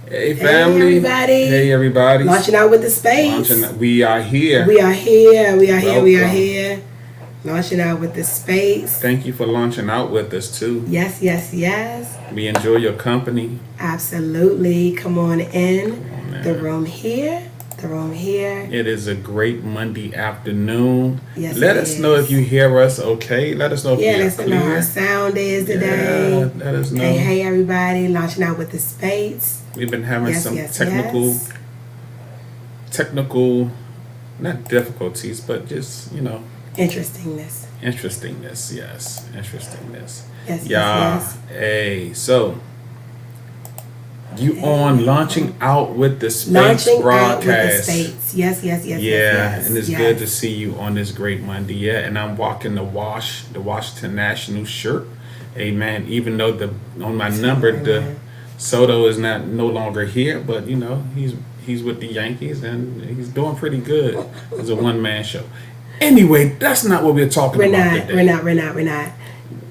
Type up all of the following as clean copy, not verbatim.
Hey family. Everybody. Hey everybody. Launching out with the Speights. We are here. We are here. We are here. We are Welcome. here. Launching out with the Speights. Thank you for launching out with us too. Yes, yes, yes. We enjoy your company. Absolutely. Come on in. Come on, The man. room here. The room here. It is a great Monday afternoon. Yes, Let it us is. know if you hear us okay. Let us know if Yeah, we are let's know how our clear. sound is today. Yeah, let us know. Hey, everybody. Launching out with the Speights. We've been having Yes, some yes, technical, yes. not difficulties, but just, Interestingness. interestingness. Yes, interestingness. Yes, Yeah. yes, Hey, so you Hey. on launching out with the yes. Speights Launching out broadcast. with the Speights. Yes, yes, yes, Yeah, yes, and it's yes. good to see you on this great Monday. Yeah, and I'm walking the Washington National shirt. Amen. Even though on my number the Amen. Soto is no longer here, but he's with the Yankees and he's doing pretty good as a one man show. Anyway, that's not what we're talking We're about not, today. we're not.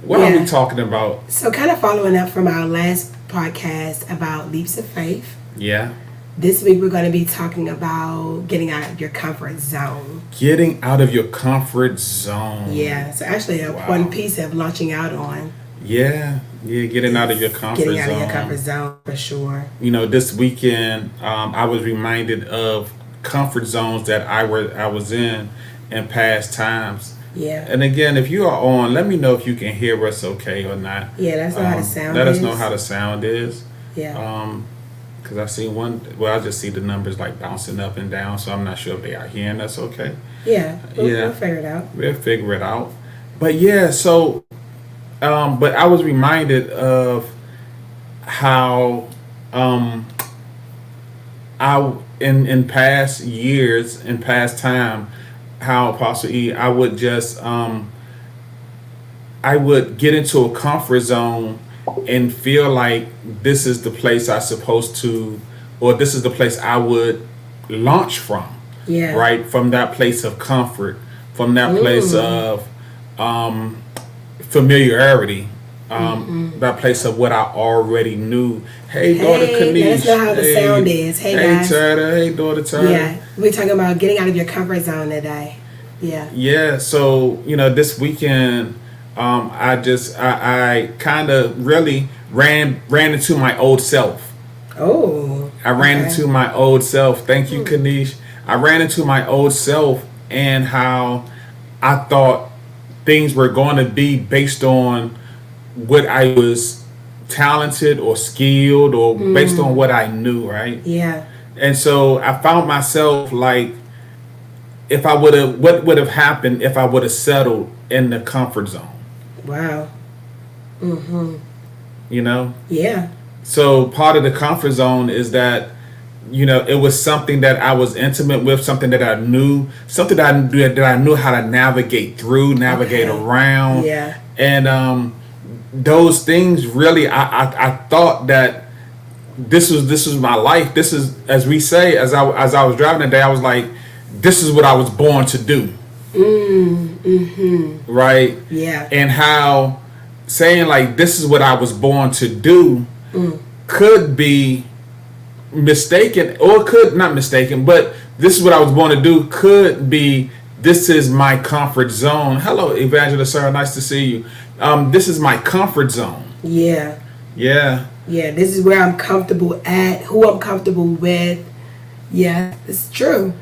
What are Yeah. we talking about? So kind of following up from our last podcast about leaps of faith, Yeah, this week we're going to be talking about getting out of your comfort zone. getting out of your comfort zone. Yeah, so actually Wow. one piece of launching out on. Yeah, getting out of your comfort Getting out zone. of your comfort zone for sure. This weekend, I was reminded of comfort zones that I was in past times. Yeah. And again, if you are on, let me know if you can hear us okay or not. Yeah, that's not how the sound Let is. us know how the sound is. Yeah. Because I see I just see the numbers like bouncing up and down, so I'm not sure if they are hearing us okay. Yeah. We'll Yeah. figure it out. We'll figure it out. But yeah, so, but I was reminded of how, I in past years, in past time, how Apostle E, I would just I would get into a comfort zone and feel like this is the place I supposed to, or this is the place I would launch from. Yeah. Right, from that place of comfort, from that place of familiarity, that place of what I already knew. Hey, daughter Kanish. Let us know how the sound is. Hey, guys. Turtle. Hey, daughter Turtle. Yeah. We're talking about getting out of your comfort zone today. Yeah. Yeah. So this weekend, I kind of really ran into my old self. Oh. I ran okay. into my old self. Thank you, Kanish. I ran into my old self and how I thought things were going to be based on what I was talented or skilled or based on what I knew, right? Yeah. And so I found myself like, what would have happened if I would have settled in the comfort zone? Wow. Mm-hmm. Yeah. Yeah. So part of the comfort zone is that, it was something that I was intimate with, something that I knew, something that I knew how to navigate through, navigate Okay. around. Yeah. And those things really, I thought that this was my life. This is, as we say, as I was driving today, I was like, this is what I was born to do. Mm-hmm. Right? Yeah. And how saying like this is what I was born to do could be mistaken, or could not mistaken, but this is what I was born to do could be this is my comfort zone. Hello, Evangelist Sarah, nice to see you. This is my comfort zone. Yeah. Yeah. Yeah. This is where I'm comfortable at, who I'm comfortable with. Yeah, it's true.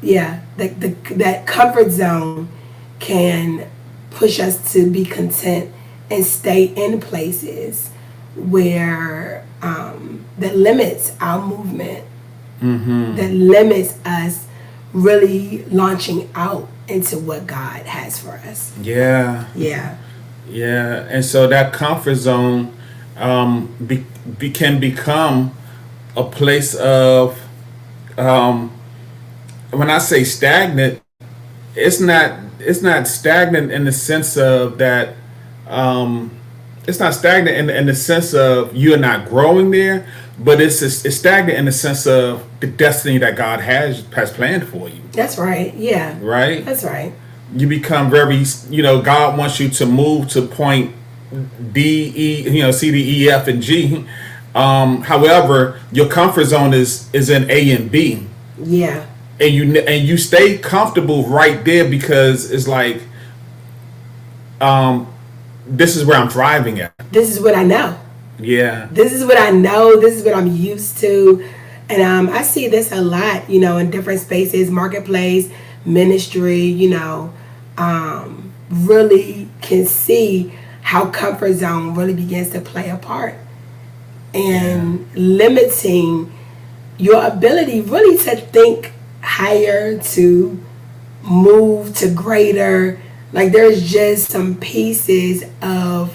Yeah. That comfort zone can push us to be content and stay in places where that limits our movement, that limits us really launching out into what God has for us. Yeah. Yeah. Yeah. And so that comfort zone can become a place of, when I say stagnant, it's not stagnant in the sense of that, it's not stagnant in the sense of you're not growing there, but it's stagnant in the sense of the destiny that God has planned for you. That's right. Yeah. Right? That's right. You become very, God wants you to move to point D, E, C, D, E, F, and G. However, your comfort zone is in A and B, Yeah. and you stay comfortable right there because it's like, this is where I'm thriving at. This is what I know. Yeah. This is what I know. This is what I'm used to. And I see this a lot, in different spaces, marketplace, ministry, really can see how comfort zone really begins to play a part in limiting your ability really to think higher, to move to greater. Like there's just some pieces of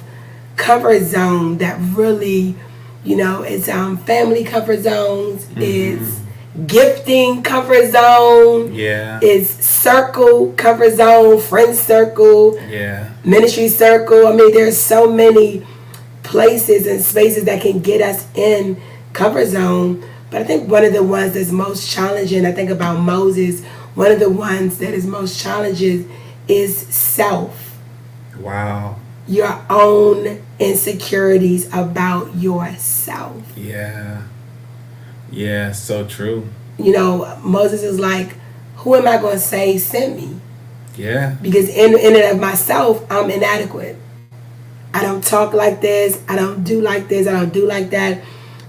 comfort zone that really, it's family comfort zones, it's gifting comfort zone, it's circle comfort zone, friend circle, ministry circle. I mean, there's so many places and spaces that can get us in comfort zone. But I think one of the ones that's most challenging, I think about Moses, one of the ones that is most challenging is self. Wow. Your own insecurities about yourself. Yeah. Yeah, so true. Moses is like, who am I going to say sent me? Yeah. Because in and of myself, I'm inadequate. I don't talk like this. I don't do like this. I don't do like that.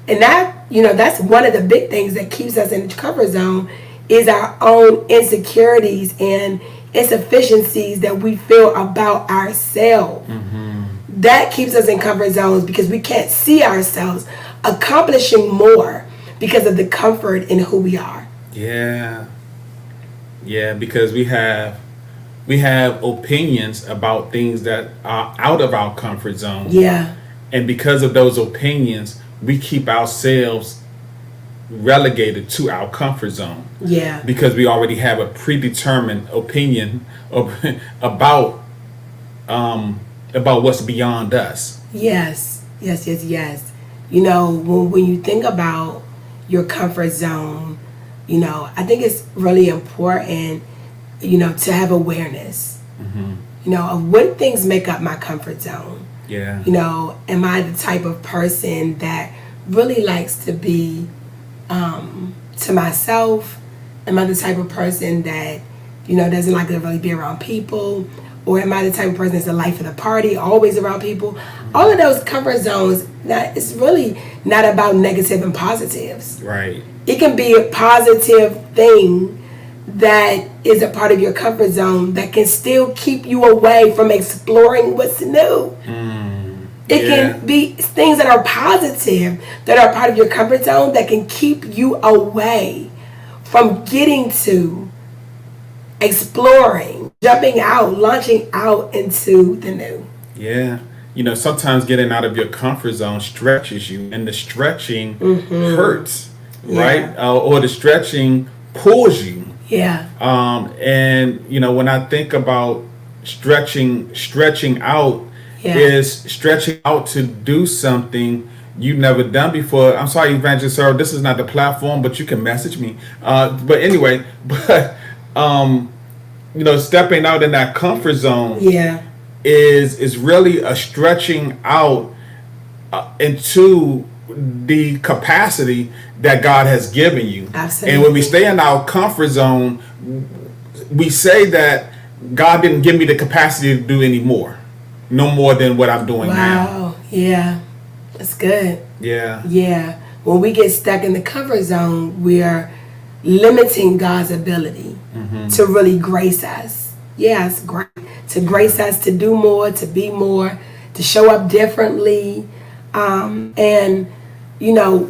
And that, that's one of the big things that keeps us in the comfort zone is our own insecurities and insufficiencies that we feel about ourselves. That keeps us in comfort zones because we can't see ourselves accomplishing more because of the comfort in who we are. Yeah. Yeah, because we have opinions about things that are out of our comfort zone. Yeah. And because of those opinions, we keep ourselves relegated to our comfort zone. Yeah. Because we already have a predetermined opinion about what's beyond us. Yes. When you think about your comfort zone, I think it's really important, to have awareness, of what things make up my comfort zone. Yeah. Am I the type of person that really likes to be to myself? Am I the type of person that, doesn't like to really be around people? Or am I the type of person that's the life of the party, always around people? All of those comfort zones, it's really not about negative and positives. Right. It can be a positive thing that is a part of your comfort zone that can still keep you away from exploring what's new. It can be things that are positive, that are part of your comfort zone that can keep you away from getting to exploring, jumping out, launching out into the new. Yeah. Sometimes getting out of your comfort zone stretches you, and the stretching hurts, right? Or the stretching pulls you. Yeah. And when I think about stretching out, is stretching out to do something you've never done before. I'm sorry, Evangelist Sarah, this is not the platform, but you can message me. But anyway, stepping out in that comfort zone is really a stretching out into the capacity that God has given you. Absolutely. And when we stay in our comfort zone, we say that God didn't give me the capacity to do any more. No more than what I'm doing now. Wow. Yeah. That's good. Yeah. Yeah. When we get stuck in the comfort zone, we are limiting God's ability to really grace us. Yeah, it's great. To grace us to do more, to be more, to show up differently. And,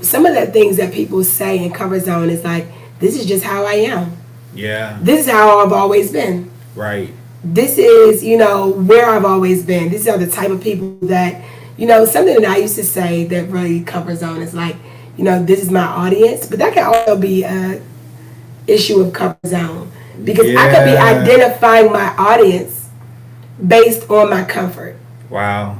some of the things that people say in comfort zone is like, this is just how I am. Yeah. This is how I've always been. Right. This is, where I've always been. These are the type of people that, something that I used to say that really comfort zone is like, this is my audience. But that can also be a issue of comfort zone. Because I could be identifying my audience based on my comfort. Wow.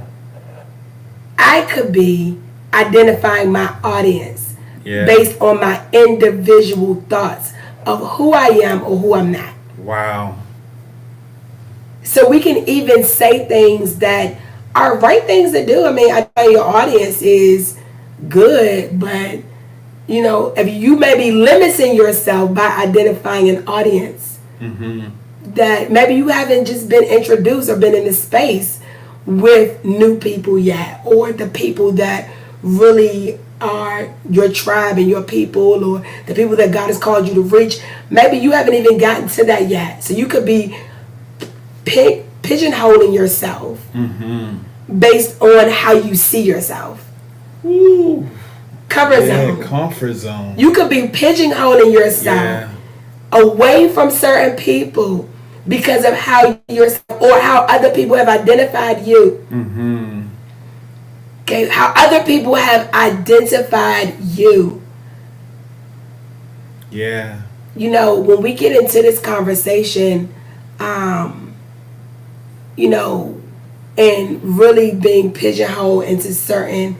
I could be identifying my audience based on my individual thoughts of who I am or who I'm not. Wow. So we can even say things that are right things to do. I mean, I know your audience is good, but you know, if you may be limiting yourself by identifying an audience that maybe you haven't just been introduced or been in the space with new people yet, or the people that really are your tribe and your people, or the people that God has called you to reach. Maybe you haven't even gotten to that yet. So you could be pigeonholing yourself based on how you see yourself. Ooh. Comfort zone. Comfort zone. You could be pigeonholing yourself away from certain people because of how yourself or how other people have identified you. Okay, how other people have identified you. Yeah. You know, when we get into this conversation, you know, and really being pigeonholed into certain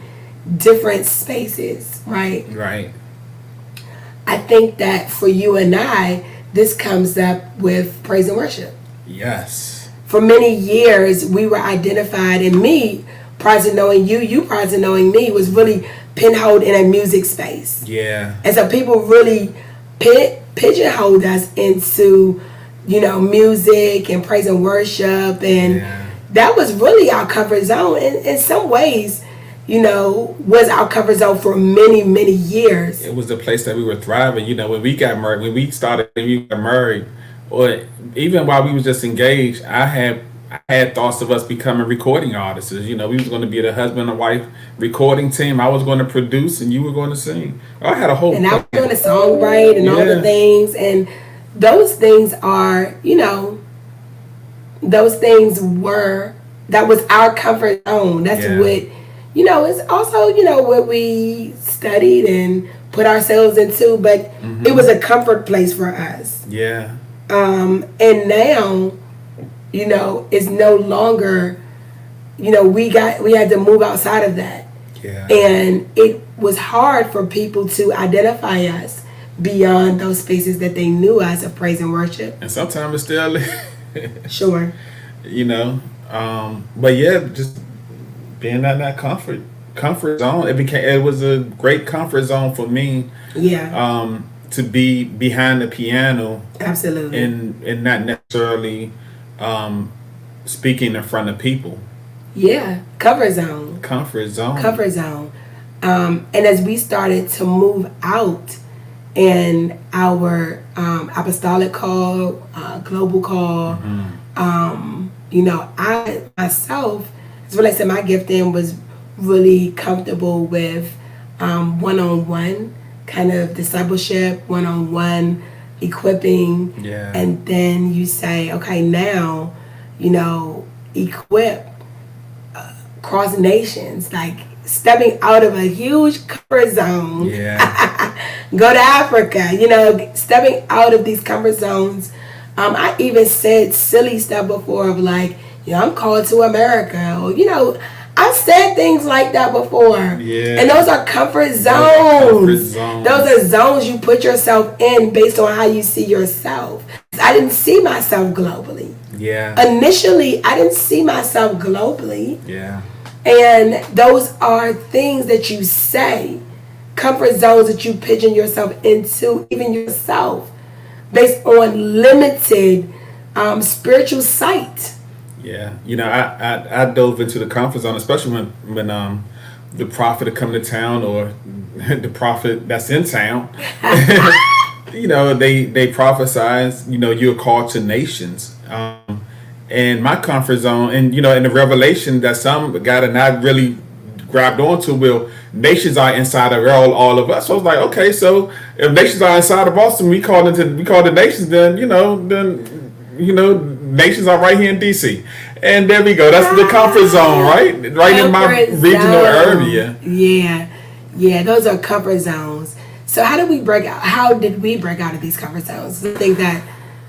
different spaces, right? Right. I think that for you and I, this comes up with praise and worship. Yes. For many years, we were identified, and me, prior to knowing you prior to knowing me, was really pinholed in a music space. Yeah. And so people really pigeonholed us into, you know, music and praise and worship, and that was really our comfort zone. And in some ways, you know, was our comfort zone for many, many years. It was the place that we were thriving. You know, when we got married, when we got married, or even while we was just engaged, I had thoughts of us becoming recording artists. You know, we was going to be the husband and wife recording team. I was going to produce and you were going to sing. I had a whole and I was going to songwrite and all the things. And those things are, you know, that was our comfort zone. That's what, you know, it's also, you know, what we studied and put ourselves into, but it was a comfort place for us. Yeah. And now, you know, it's no longer, you know, we had to move outside of that. Yeah. And it was hard for people to identify us beyond those spaces that they knew us of praise and worship. And sometimes it's still sure. You know, but yeah, just being in that comfort zone, it was a great comfort zone for me. Yeah. To be behind the piano. Absolutely. And not necessarily speaking in front of people. Yeah. Comfort zone. And as we started to move out in our apostolic call, global call, you know, I myself, as well as my gifting was really comfortable with one-on-one kind of discipleship, one-on-one equipping. Yeah. And then you say, okay, now, you know, equip cross nations, like stepping out of a huge comfort zone. Yeah. Go to Africa, you know, stepping out of these comfort zones. I even said silly stuff before of like, you know, I'm called to America, or, you know, I've said things like that before. Yeah. And those are comfort zones. Those are zones you put yourself in based on how you see yourself. I didn't see myself globally. Yeah. Initially, I didn't see myself globally. Yeah. And those are things that you say, comfort zones that you pigeon yourself into, even yourself, based on limited spiritual sight. Yeah, you know, I dove into the comfort zone, especially when the prophet had come to town, or the prophet that's in town. You know, they prophesize, you know, you're called to nations. And my comfort zone, and you know, in the revelation that some got and I really grabbed onto, will nations are inside of all of us. So I was like, okay, so if nations are inside of us and we call the nations, then nations are right here in DC. And there we go. That's the comfort zone, right? Right in my regional area. Yeah. Yeah, those are comfort zones. So how did we break out of these comfort zones? I think that,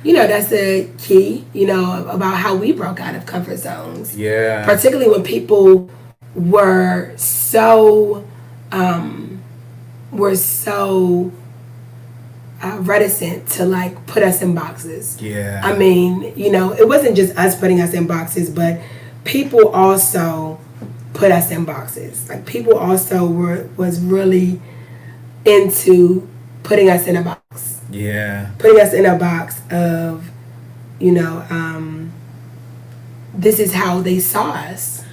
you know, that's the key, you know, about how we broke out of comfort zones. Yeah. Particularly when people were so reticent to like put us in boxes. Yeah. I mean, you know, it wasn't just us putting us in boxes, but people also put us in boxes. Like people also was really into putting us in a box. Yeah. Putting us in a box of, this is how they saw us.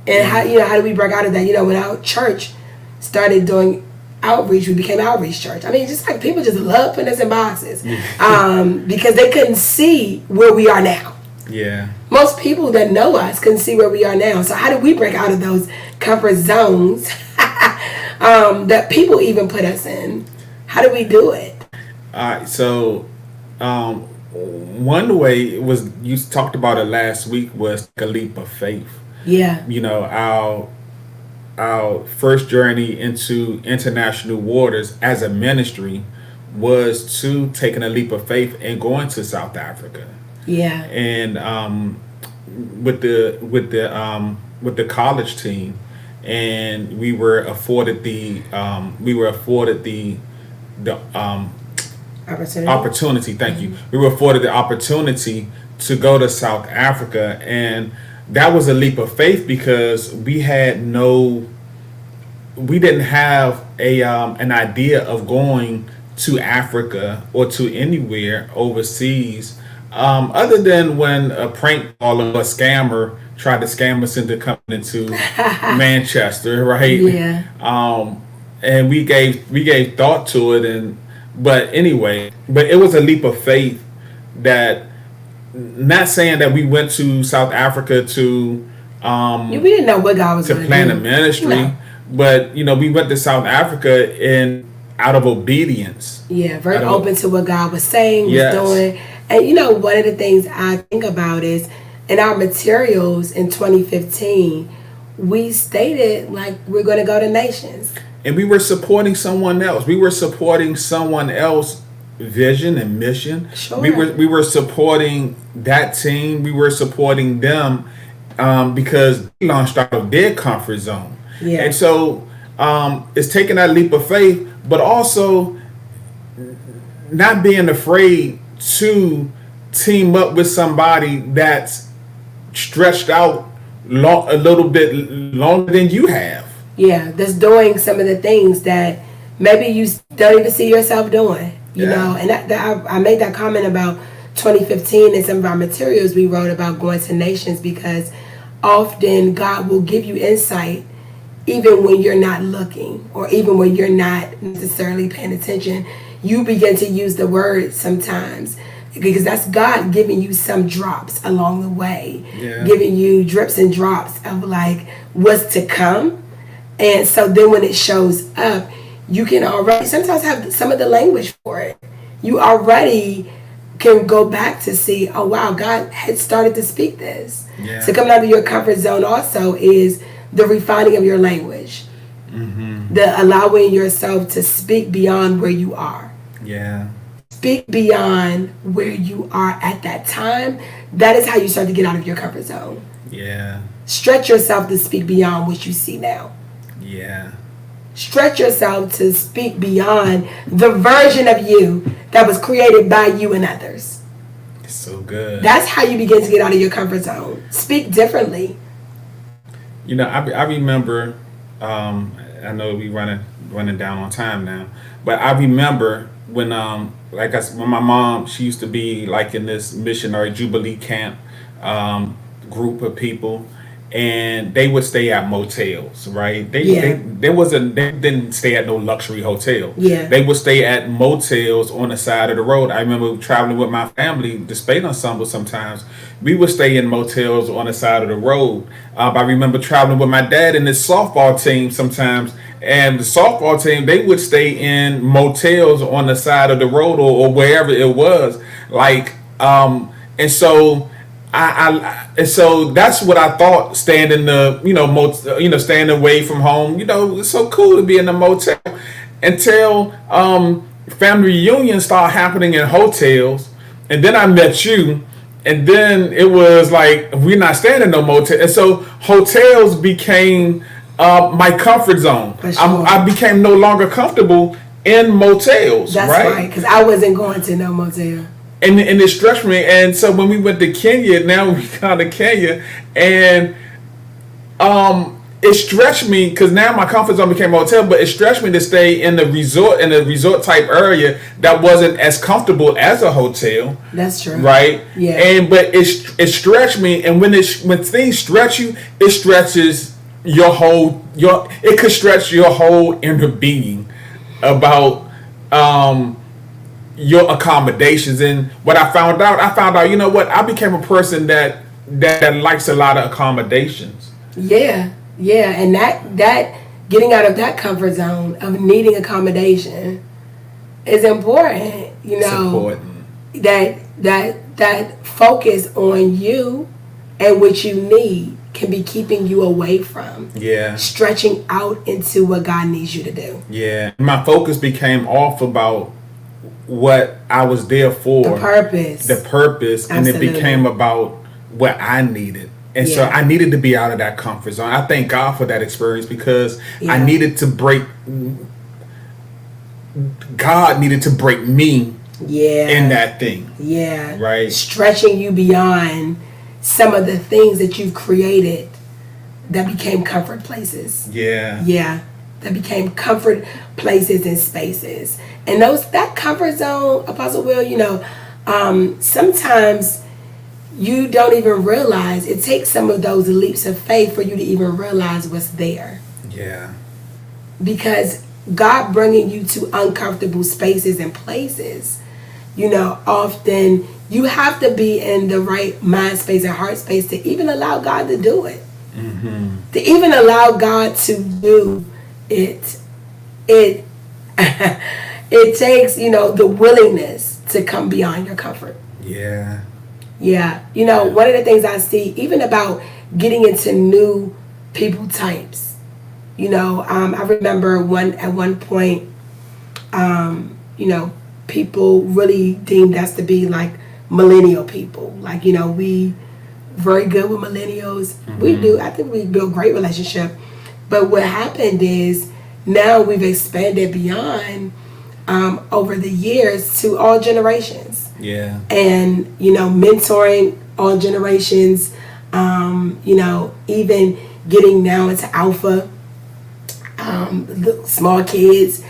And how do we break out of that? When our church started doing outreach, we became outreach church. I mean, just like people just love putting us in boxes because they couldn't see where we are now. Yeah. Most people that know us can see where we are now. So how do we break out of those comfort zones that people even put us in? How do we do it? All right. So one way was, you talked about it last week, was a leap of faith. Yeah. Our first journey into international waters as a ministry was to taking a leap of faith and going to South Africa. Yeah. And with the college team, and we were afforded the opportunity. Thank you. We were afforded the opportunity to go to South Africa, and that was a leap of faith because we didn't have an idea of going to Africa or to anywhere overseas, other than when a prank caller or a scammer tried to scam us into coming into Manchester, right? Yeah. And we gave thought to it, but it was a leap of faith. That, not saying that we went to South Africa to we didn't know what God was to plan a ministry, no. But we went to South Africa out of obedience. Yeah, very open to what God was saying, was doing. And one of the things I think about is in our materials in 2015, we stated like we're going to go to nations. And we were supporting someone else. We were supporting someone else's vision and mission. Sure. We were supporting that team. We were supporting them because they launched out of their comfort zone. Yeah. And so it's taking that leap of faith, but also not being afraid to team up with somebody that's stretched out a little bit longer than you have. Yeah, that's doing some of the things that maybe you don't even see yourself doing. You know, and I made that comment about 2015 and some of our materials we wrote about going to nations, because often God will give you insight even when you're not looking, or even when you're not necessarily paying attention. You begin to use the word sometimes, because that's God giving you some drops along the way, giving you drips and drops of like what's to come. And so then when it shows up, you can already sometimes have some of the language for it. You already can go back to see, oh wow, God had started to speak this. Yeah. So coming out of your comfort zone also is the refining of your language. Mm-hmm. The allowing yourself to speak beyond where you are. Yeah. Speak beyond where you are at that time. That is how you start to get out of your comfort zone. Yeah. Stretch yourself to speak beyond what you see now. Yeah. Stretch yourself to speak beyond the version of you that was created by you and others. It's so good. That's how you begin to get out of your comfort zone. Speak differently. I remember, I know we running down on time now, but I remember when when my mom, she used to be like in this missionary Jubilee camp group of people, and they would stay at motels, right? They didn't stay at no luxury hotel. Yeah. They would stay at motels on the side of the road. I remember traveling with my family, the Speights ensemble sometimes. We would stay in motels on the side of the road. I remember traveling with my dad and his softball team sometimes, and the softball team, they would stay in motels on the side of the road or wherever it was. And so and so that's what I thought, staying in the staying away from home. It's so cool to be in a motel, until family reunions start happening in hotels, and then I met you, and then it was like we're not staying in no motel, and so hotels became my comfort zone. For sure. I became no longer comfortable in motels. That's right, because I wasn't going to no motel. And it stretched me. And so when we went to Kenya, now we gone to Kenya, and it stretched me because now my comfort zone became a hotel, but it stretched me to stay in the resort type area that wasn't as comfortable as a hotel. That's true. Right? Yeah. And but it stretched me, and when things stretch you, it stretches it could stretch your whole inner being about your accommodations. And what I found out, you know what, I became a person that likes a lot of accommodations. Yeah. Yeah, and that getting out of that comfort zone of needing accommodation is important. You know, it's important. that focus on you and what you need can be keeping you away from stretching out into what God needs you to do. Yeah, my focus became off about what I was there for, the purpose, Absolutely. And it became about what I needed. And so I needed to be out of that comfort zone. I thank God for that experience because I needed to break. God needed to break me in that thing. Yeah. Right. Stretching you beyond some of the things that you've created that became comfort places. Yeah. Yeah. That became comfort places and spaces. And that comfort zone, Apostle Will, you know, sometimes you don't even realize. It takes some of those leaps of faith for you to even realize what's there. Yeah. Because God bringing you to uncomfortable spaces and places, you know, often you have to be in the right mind space and heart space to even allow God to do it. Mm-hmm. To even allow God to do it. It takes, you know, the willingness to come beyond your comfort. Yeah. Yeah, you know, one of the things I see, even about getting into new people types, you know, I remember at one point, you know, people really deemed us to be like millennial people. Like, you know, we very good with millennials. Mm-hmm. We do. I think we build great relationship. But what happened is now we've expanded beyond over the years to all generations. Yeah. And, you know, mentoring all generations, you know, even getting now into alpha, the small kids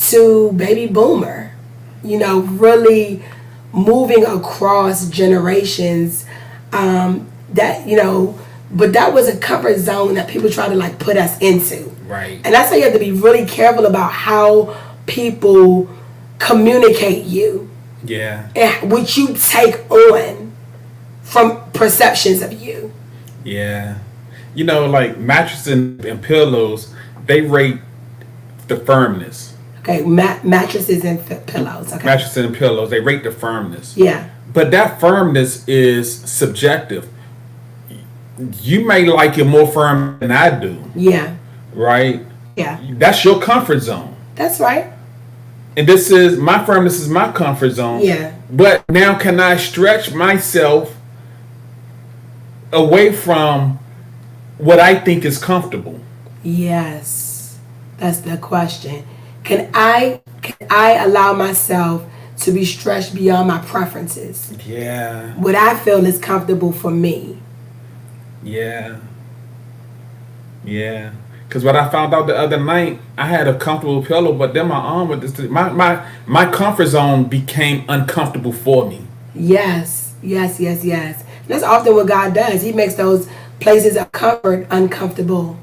to baby boomer, you know, really moving across generations, that, you know, but that was a comfort zone that people try to like put us into. Right. And that's why you have to be really careful about how people communicate you. Yeah. And what you take on from perceptions of you. Yeah. You know, like mattresses and pillows, they rate the firmness. Okay, mattresses and pillows. Okay. Mattresses and pillows, they rate the firmness. Yeah. But that firmness is subjective. You may like it more firm than I do. Yeah. Right? Yeah. That's your comfort zone. That's right. And my firmness is my comfort zone. Yeah. But now can I stretch myself away from what I think is comfortable? Yes. That's the question. Can I allow myself to be stretched beyond my preferences? Yeah. What I feel is comfortable for me. Yeah. Yeah. Because what I found out the other night, I had a comfortable pillow, but then my arm with this, my comfort zone became uncomfortable for me. Yes. That's often what God does. He makes those places of comfort uncomfortable,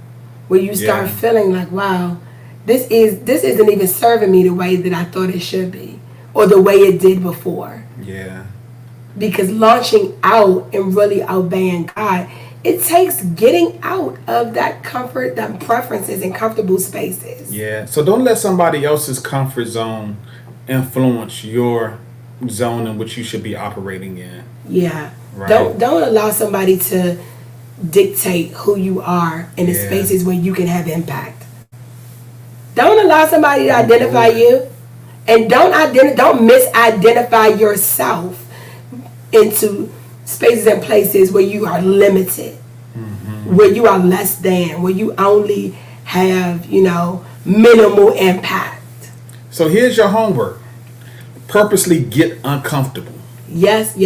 where you start feeling like, wow, this isn't even serving me the way that I thought it should be, or the way it did before. Yeah. Because launching out and really obeying God, it takes getting out of that comfort, that preferences and comfortable spaces. Yeah. So don't let somebody else's comfort zone influence your zone in which you should be operating in. Yeah. Right. Don't allow somebody to dictate who you are in the spaces where you can have impact. Don't allow somebody to identify you, and don't misidentify yourself into spaces and places where you are limited, where you are less than, where you only have, you know, minimal impact. So here's your homework. Purposely get uncomfortable. Yes.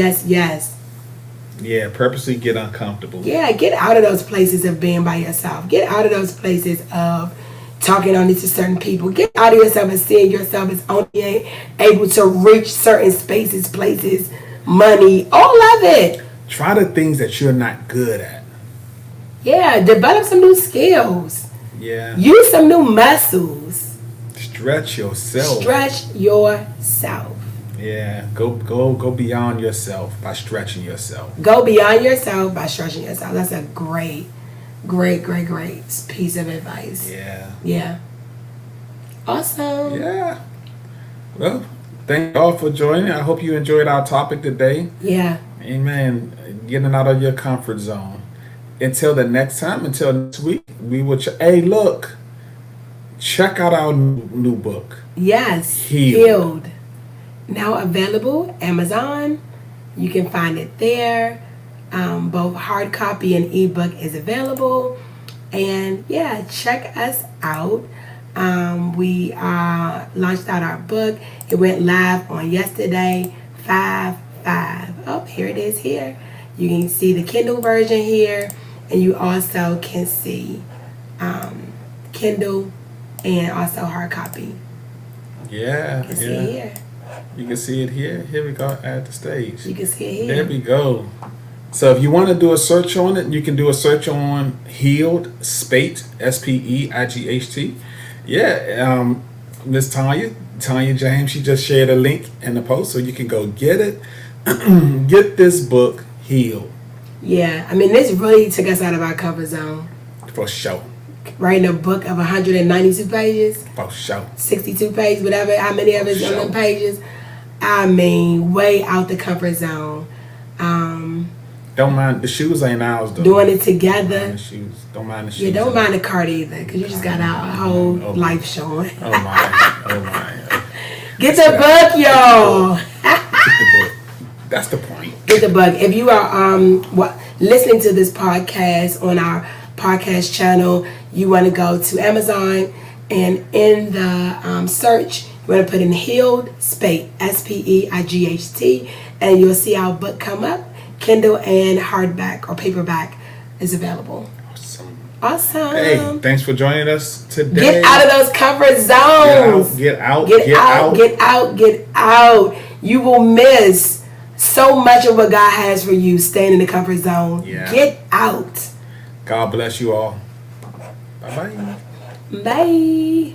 Yeah, purposely get uncomfortable. Yeah, get out of those places of being by yourself. Get out of those places of talking only to certain people. Get out of yourself and seeing yourself as only able to reach certain spaces, places, money, all of it. Try the things that you're not good at. Yeah, develop some new skills. Yeah. Use some new muscles. Stretch yourself. Stretch yourself. Yeah, go beyond yourself by stretching yourself. Go beyond yourself by stretching yourself. That's a great piece of advice. Yeah. Yeah. Awesome. Yeah. Well, thank you all for joining. I hope you enjoyed our topic today. Yeah. Amen. Getting out of your comfort zone. Until the next time, until next week, we will. Hey, look. Check out our new book. Yes. Healed. Now available Amazon. You can find it there. Both hard copy and ebook is available. And yeah, check us out. We launched out our book. It went live on yesterday, 5/5. Oh, here it is here. You can see the Kindle version here. And you also can see Kindle and also hard copy. Yeah. You can see it here. You can see it here. Here we go at the stage. You can see it here. There we go. So if you want to do a search on it, you can do a search on Healed Speights, Speight. Yeah, Miss Tanya James, she just shared a link in the post, so you can go get it. Get this book, Healed. Yeah, I mean, this really took us out of our comfort zone. For sure. Writing a book of 192 pages, For sure. 62 pages, whatever, how many of it's on them pages. I mean, way out the comfort zone. Don't mind the shoes, ain't ours though. Doing it together. Don't mind the shoes. Don't mind the shoes. Yeah, don't mind the cart either, because you just got our whole life showing. Oh my. Get the book, y'all. Get the book. That's the point. Get the book. If you are listening to this podcast on our podcast channel, you want to go to Amazon, and in the search, you want to put in Healed Speight, Speight, and you'll see our book come up. Kindle and hardback or paperback is available. Awesome. Hey, thanks for joining us today. Get out of those comfort zones. Get out. Get out. You will miss so much of what God has for you staying in the comfort zone. Yeah. Get out. God bless you all. Bye-bye. Bye.